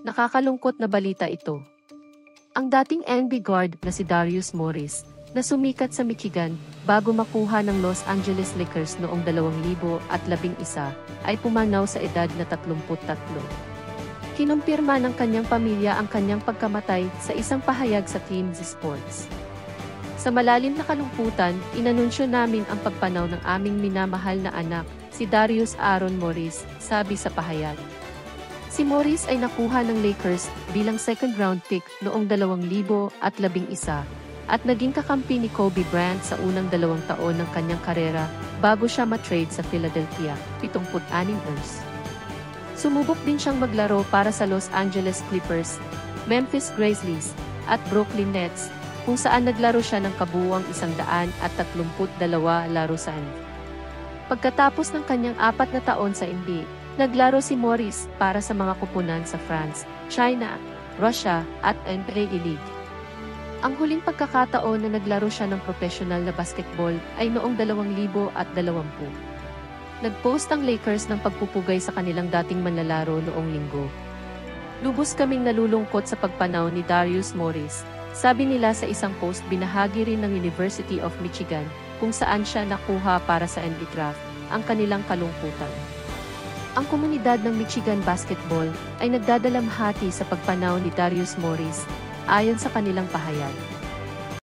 Nakakalungkot na balita ito. Ang dating NBA guard na si Darius Morris, na sumikat sa Michigan bago makuha ng Los Angeles Lakers noong 2011, ay pumanaw sa edad na 33. Kinumpirma ng kanyang pamilya ang kanyang pagkamatay sa isang pahayag sa TMZ Sports. Sa malalim na kalungkutan, inanunsyo namin ang pagpanaw ng aming minamahal na anak, si Darius Aaron Morris, sabi sa pahayag. Si Morris ay nakuha ng Lakers bilang second-round pick noong 2011 at naging kakampi ni Kobe Bryant sa unang 2 taon ng kanyang karera bago siya matrade sa Philadelphia, 76 ers. Sumubok din siyang maglaro para sa Los Angeles Clippers, Memphis Grizzlies, at Brooklyn Nets, kung saan naglaro siya ng kabuuang 132 laro sa NBA. Pagkatapos ng kanyang 4 na taon sa NBA, naglaro si Morris para sa mga kupunan sa France, China, Russia, at NBA League. Ang huling pagkakataon na naglaro siya ng professional na basketball ay noong 2020. Nag-post ang Lakers ng pagpupugay sa kanilang dating manlalaro noong linggo. Lubos kaming nalulungkot sa pagpanaw ni Darius Morris, sabi nila sa isang post. Binahagi rin ng University of Michigan, kung saan siya nakuha para sa NBA draft, ang kanilang kalungkutan. Ang komunidad ng Michigan basketball ay nagdadalamhati sa pagpanaw ni Darius Morris, ayon sa kanilang pahayag.